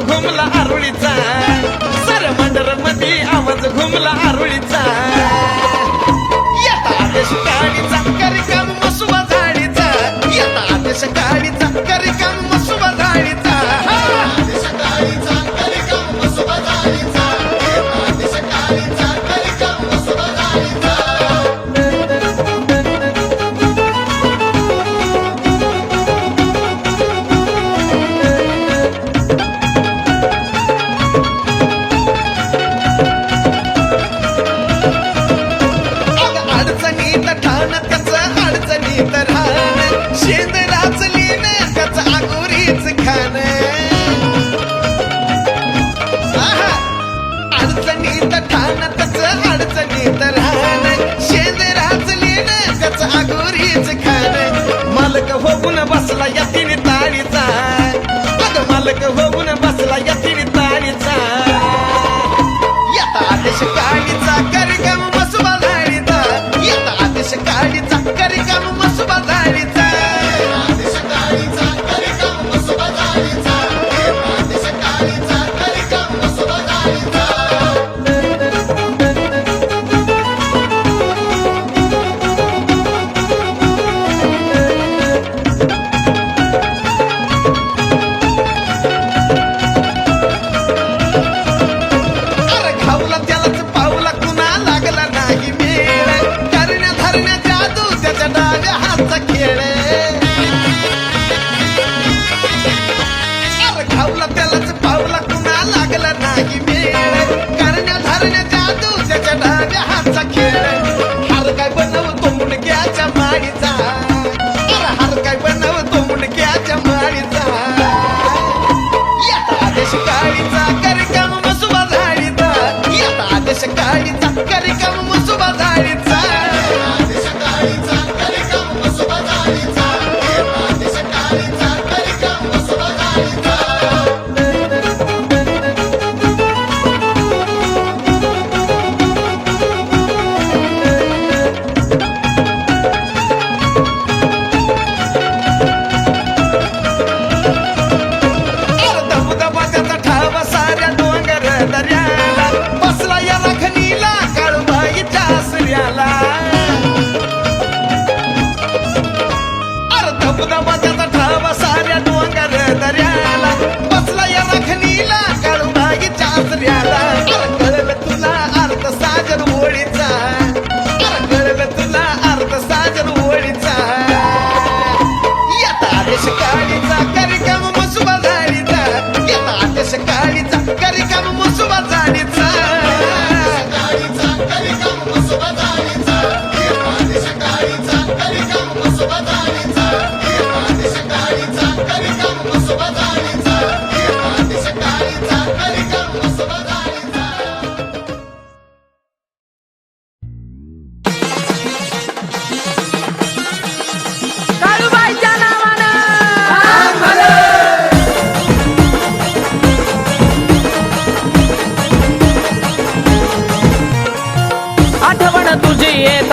घुमला आरुळीचा सर मंडर मध्ये आवाज घुमला आरुळीचा येता आदेश गाडीचा कार्यक्रम मसुबा झाडीचा येता आदेश गाडीचा कार्यक्रम मसुबा झाडीचा आदेश गाडीचा कार्यक्रम मसुबा झाडीचा आदेश गाडीचा कार्यक्रम मसुबा झाडीचा बसला यतीने ताळीचा अग मालक होऊन बसला यतीने ताळीचा येता आदेश गाडीचा कार्यक्रम मसुबा झाडीचा येता आदेश गाडीचा कार्यक्रम मसुबा झाडीचा आदेश गाडीचा कार्यक्रम मसुबा झाडीचा आदेश गाडीचा कार्यक्रम मसुबा झाडीचा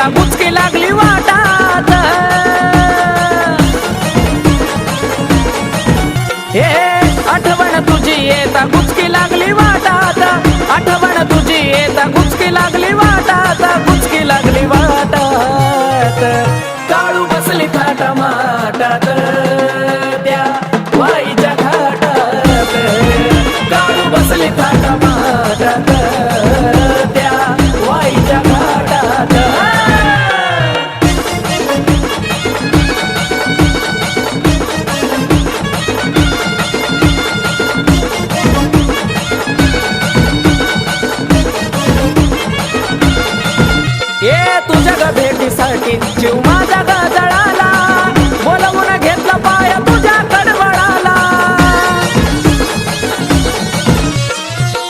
बुचकी लागली वाटात हे आठवण तुझी येता गुचकी लागली वाटात आठवण तुझी येता गुचकी लागली वाटात गुचकी लागली वाटात काळू बसली थाटा माटात त्या वाईच्या घाटात काळू बसली थाटा माटात त्या वाईच्या घाटात भेटीसाठी जीव माझा गजळाला बोलवून घेतला पाय तुझ्या कडवळाला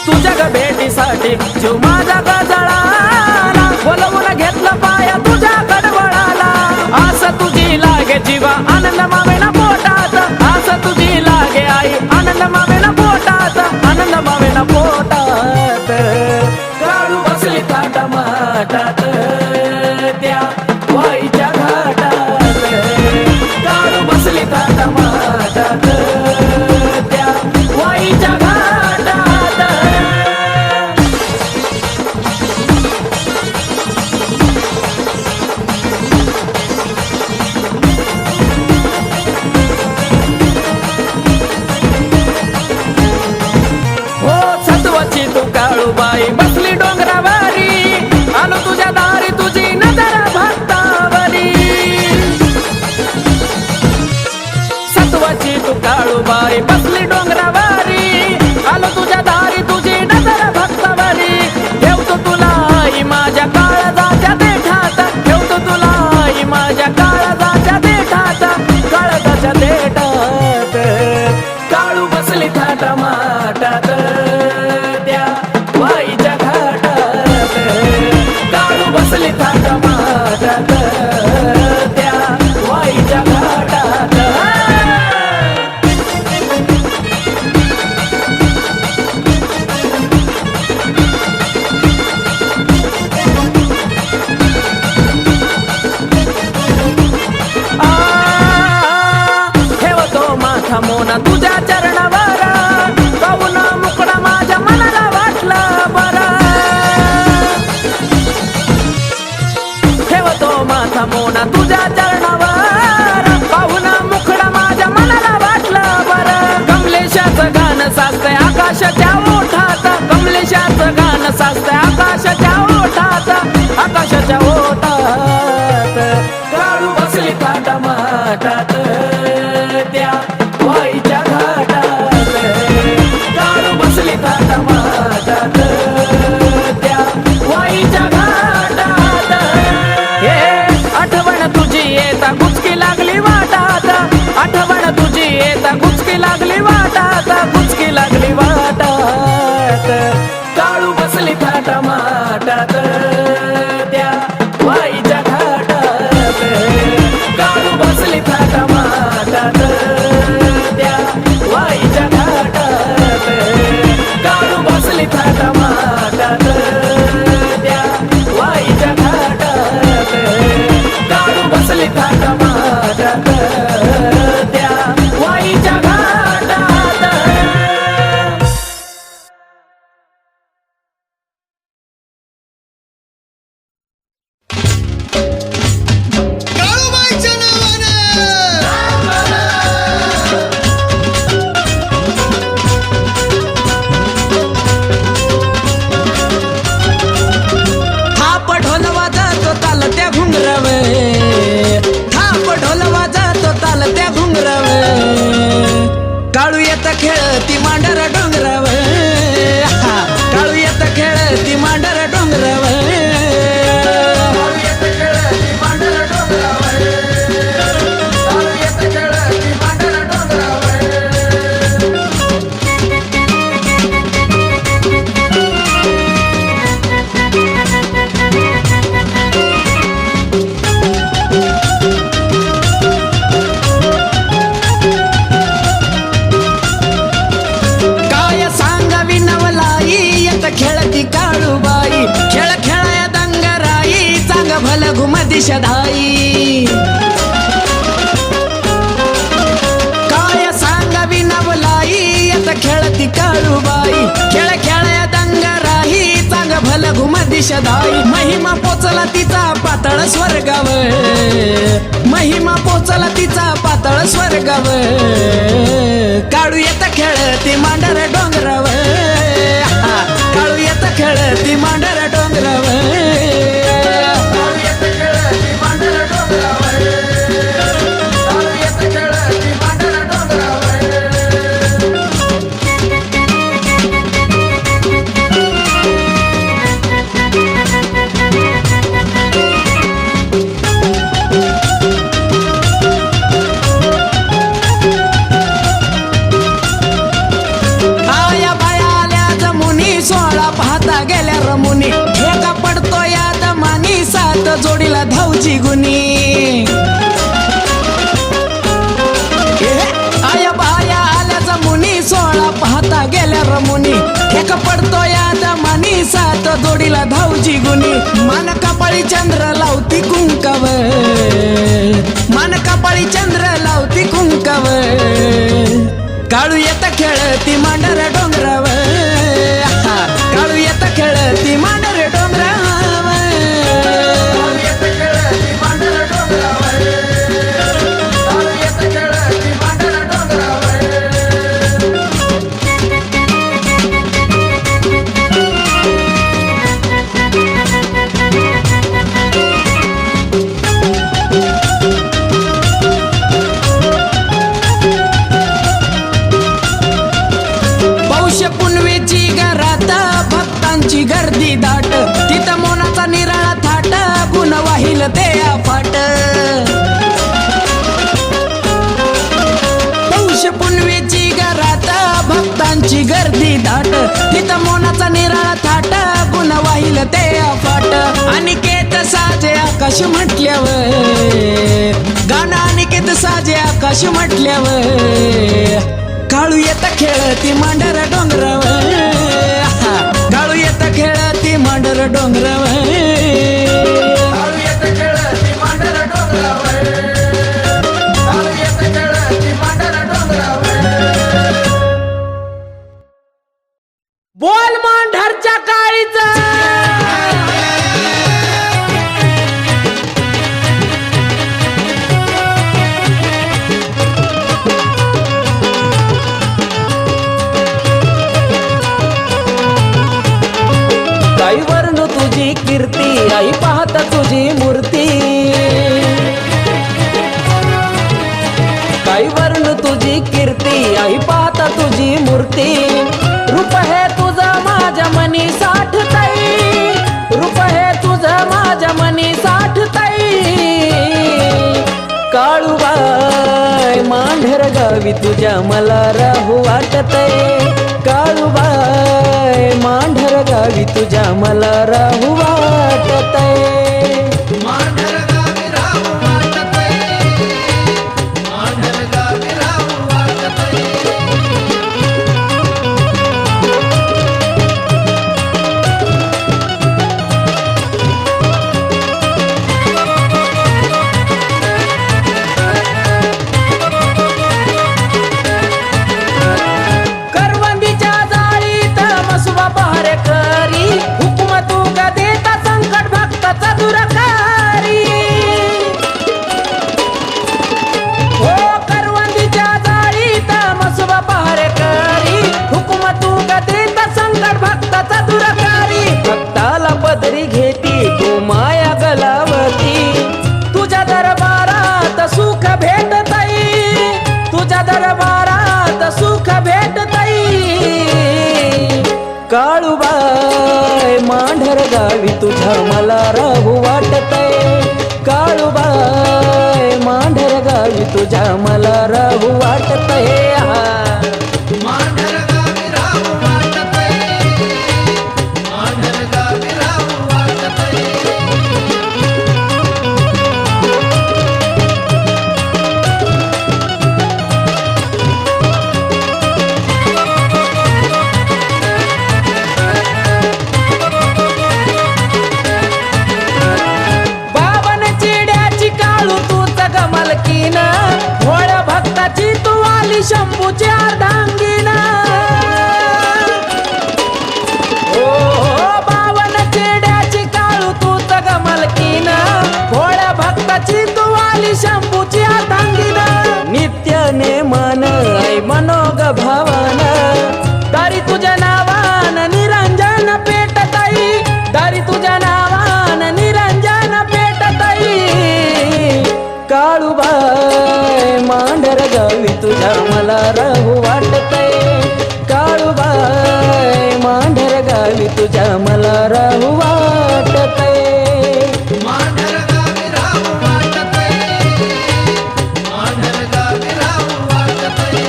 तुझ्या भेटीसाठी जीव माझा गजळाला बोलवून घेतला पाय तुझ्या कडवळाला आस तुझी लागे जीवा आनंद मावेना पोटात आस तुझी लागे आई महत्वाची तू काळूबाई बसली डोंगरावारी आलो तुझ्या दारी तुझी नजर भक्तावारी ठेवतो तुला आई माझ्या काळजाच्या देठात ठेवतो तुला आई माझ्या काळजाच्या देठात काळजाच्या देठात काळू बसली थाट माटात त्या वाईच्या घाटात काळू बसली थाट माटात त्या वाईच्या घाटात ठेवतो माथा मोना तुझ्या चरणावर पाहून मुकडा माझ्या मनाला वाटला बरा ठेवतो माथा मोना तुझ्या चरणावर पाहून मुकडा माझ्या मनाला वाटला बरं कमलेशाचं गाणं साचतंय आकाशाच्या ओठात कमलेशाचं गाणं साचतंय आकाशाच्या ओठात आकाशाच्या ओठात काळू बसली थाटा माटात त्या वाईच्या घाटात काळू बसली थाटा माटात त्या वाईच्या घाटात हे आठवण तुझी येता गुचकी लागली वाटात आठवण तुझी येता गुचकी लागली वाटात गुचकी लागली वाटात काळू बसली थाटा माटात त्या वाईच्या घाटात काळू बसली थाटा माटात त्या वाईच्या घाटात काळू बसली थाटा माटात त्या वाईच्या घाटात काळू बसली थाटा माटात त्या वाईच्या घाटात काळूबाईच्या नावानं थाप ढोल वाजतो ताल त्या घुंगरावे थाप ढोल वाजतो ताल त्या घुंगरावे काळू येत खेळ ती मांडर डोंगराव काळू येत खेळ ती मांडर डोंगराव काय सांगावी नवलाई येत खेळती काळूबाई खेळ खेळाया दंगराई चांग भल घुम दिशधाई काय सांगावी नवलाई येत खेळती काळूबाई खेळ खेळाया दंगराई चांग भल घुम दिशधाई महिमा पोचला तिचा पातळ स्वर्गाव महिमा पोचला तिचा पातळ स्वर्गाव काळू येत खेळती मांडर डोंगराव काळू येत खेळती मांडर डोंगराव काळू येत खेळती मांडर डोंगराव काळू येत खेळती मांडर डोंगराव आया बाया आल्या जमुनी सोळा पाहता गेल्या रमुनी ठेका पडतो या दमानी सात जोडीला धावची गुनी आया बाया आल्या जमुनी सोळा पाहता गेल्या रमुनी ठेका पडतो या दमानी सात जोडीला धावची गुनी मान कपाळी चंद्र लावती कुंकव मान कपाळी चंद्र लावती कुंकव काळू येत खेळती मांडर डोंगराव काळू येत खेळती मांडर डोंगराव काळू येत खेळती मांडर डोंगराव काळू येत खेळती मांडर डोंगराव मंदिरात भक्तांची गर्दी दाट, तिथं मोनाचा निराळा थाट, गुण वाहिल ते अफाट. अनिकेत साजे आकाश म्हटल्यावर, गाणं अनिकेत साजे आकाश म्हटल्यावर, काळू येत खेळती मांढर डोंगरावर, काळू येत खेळती मांढर डोंगरावर, काळू येत खेळती मांढर डोंगरावर, काळू येत खेळती मांढर डोंगरावर. बोल मांढरच्या काळीचा. काही वर्ण तुझी कीर्ती, आई पाहत तुझी मूर्ती, काही वर्ण तुझी कीर्ती, आई पाहत तुझी मूर्ती. रूप हे तुझं माझ्या मनी साठतई, रूप हे तुझं माझ्या मनी साठतई. काळूबाई मांढर गावी तुझ्या मला राहू वाटतय, काळूबाई मांढर गावी तुझ्या मला राहू वाटतय. मांढर गावी राहू वाटतंय, मांढर गावी राहू वाटतंय. करवंदीच्या जाळीत मसुबा पहार करी, हुकुम तू का देता संकट भक्ताचा दुरकारी. हो करवंदीच्या जाळीत मसुबा पहार करी, हुकुम तू का देता संकट भक्ताचा दुरकारी. भक्ताला पदरी घेती तू माया गलावती, तुझ्या दरबारात सुख भेटतई, तुझ्या दरबारात सुख भेटतई. काळूबाई मांढर गावी तुझ्या मला राहू वाटतय, काळूबाई मांढर गावी तुझ्या मला राहू वाटतय. मांढर गावी राहू वाटतंय, मांढर गावी राहू वाटतंय. बावन चिड्याची काळू तूच गमलकीन, भोळ भक्ताची तू आली शंभूची अर्धांगीन. ओ बावन चिड्याची काळू तूच गमलकीन, भोळ भक्ताची तू आली शंभूची अर्धांगीन. नित्य नेमान आई मनोग भावन, दारी तुझ्या नावान निरंजन पेटतई, दारी तुझ्या नावान निरंजन पेटतई. काळूबाई मांढर गावी तुझ्या मला राहू वाटतय, काळूबाई मांढर गावी तुझ्या मला राहू वाटतय. मांढर गावी राहू वाटतंय, मांढर गावी राहू वाटतंय.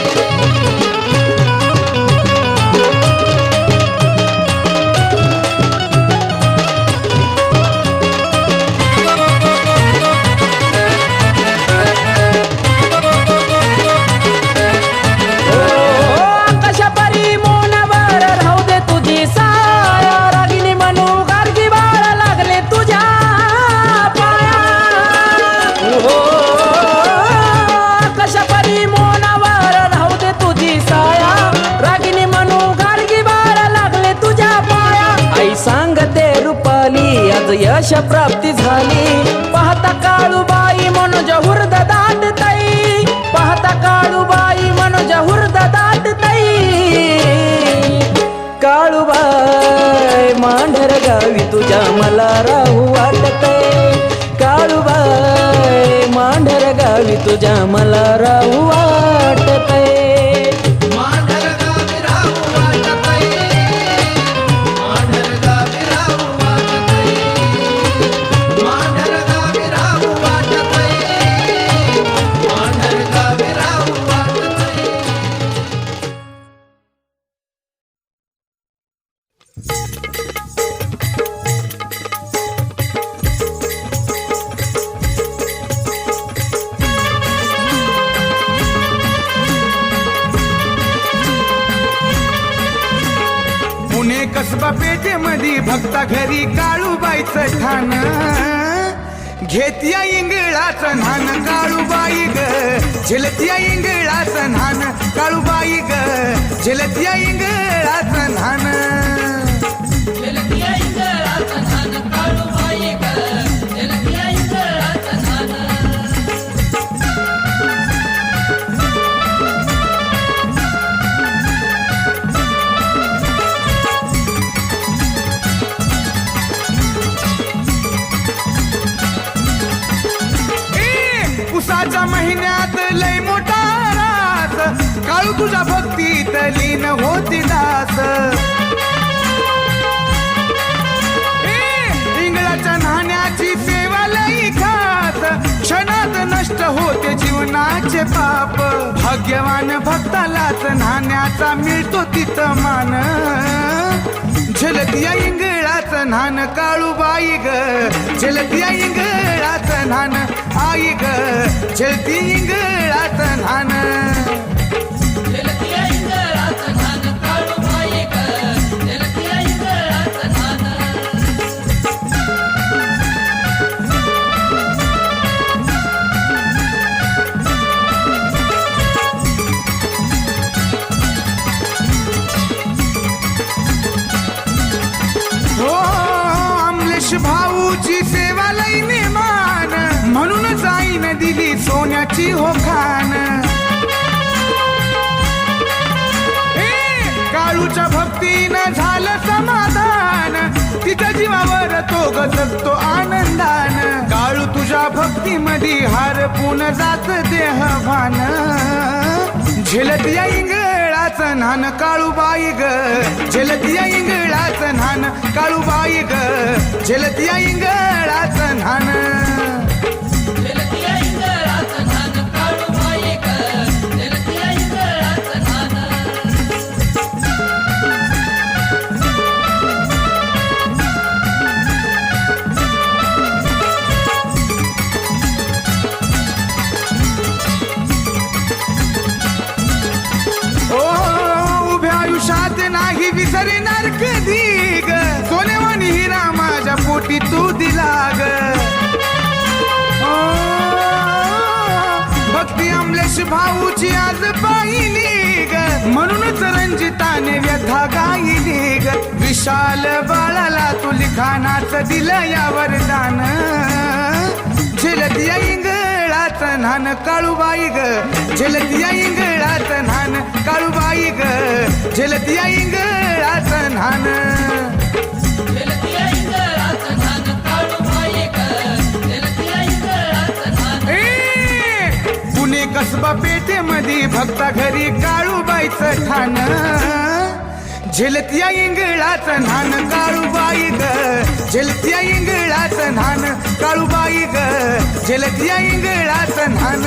आकाशपरी मोनावर राहू दे तुझी साया, रागिनी म्हणू गार्गी बाळ लागले तुझ्या पाया. हो आकाशपरी मोनावर राहू दे तुझी साया, रागिनी म्हणू गार्गी बाळ लागले तुझ्या पाया. आई सांगते रुपाली आज यश प्राप्ती झाली, पाहता काळूबाई मनोज हुर्द दाटतई, पाहता काळूबाई मनोज हुर्द दाटतई. काळूबाई मांढर गावी तुझ्या मला राहू वाटतय, काळूबाई मांढर गावी तुझ्या मला राहू वाटतय. मांढर गावी राहू वाटतंय, मांढर गावी राहू वाटतंय. मांढर गावी राहू वाटतंय, मांढर गावी राहू वाटतंय. कसबा पेठेमध्ये भक्ता घरी काळूबाईचं ठाण घेतिया इंगळाचं न्हान काळूबाई ग झेलतिया इंगळाचं न्हान काळूबाई ग झेलतिया इंगळाचं न्हान उसाच्या महिन्यात लय मोठा रास काळू तुझ्या भक्तीत लीन होती दास इंगळाच्या नाण्याची सेवा लई खास क्षणात नष्ट होते जीवनाचे पाप भाग्यवान भक्तालाच नाण्याचा मिळतो तिथं मान झलतिया इंगळाचं न्हान काळूबाई ग झलतिया इंगळाचं न्हान आई ग झलती इंगळाचं न्हान भाऊची सेवा लई नेमान म्हणून आईन दिली सोन्याची हो खान काळूच्या भक्तीनं झालं समाधान तिच्या जीवावर तो गजगतो आनंदान काळू तुझ्या भक्तीमध्ये हरपून जात देहभान झेलतिया इंगळाचं न्हान काळूबाई ग झेलतिया इंगळाचं न्हान काळूबाई ग झेलतिया इंगळाचं न्हान नाही विसरणार कधी ग सोनेवानी हिरा माझ्या पोटी तू दिला ग भक्ती अमलेश भाऊची आज पाहिली ग म्हणूनच रंजिताने व्यथा गायली ग विशाल बाळाला तू लिखाणाचं दिलं या वरदान झेलतिया इंगळाचं न्हान काळूबाई ग झेलतिया इंगळाचं न्हान काळूबाई ग झेलतिया इंगळाचं न्हान पुणे कसबा पेठेमध्ये भक्ता घरी काळूबाईचं ठाण झेलतिया इंगळाचं न्हान काळूबाई ग झेलतिया इंगळाचं न्हान काळूबाई ग झेलतिया इंगळाचं न्हान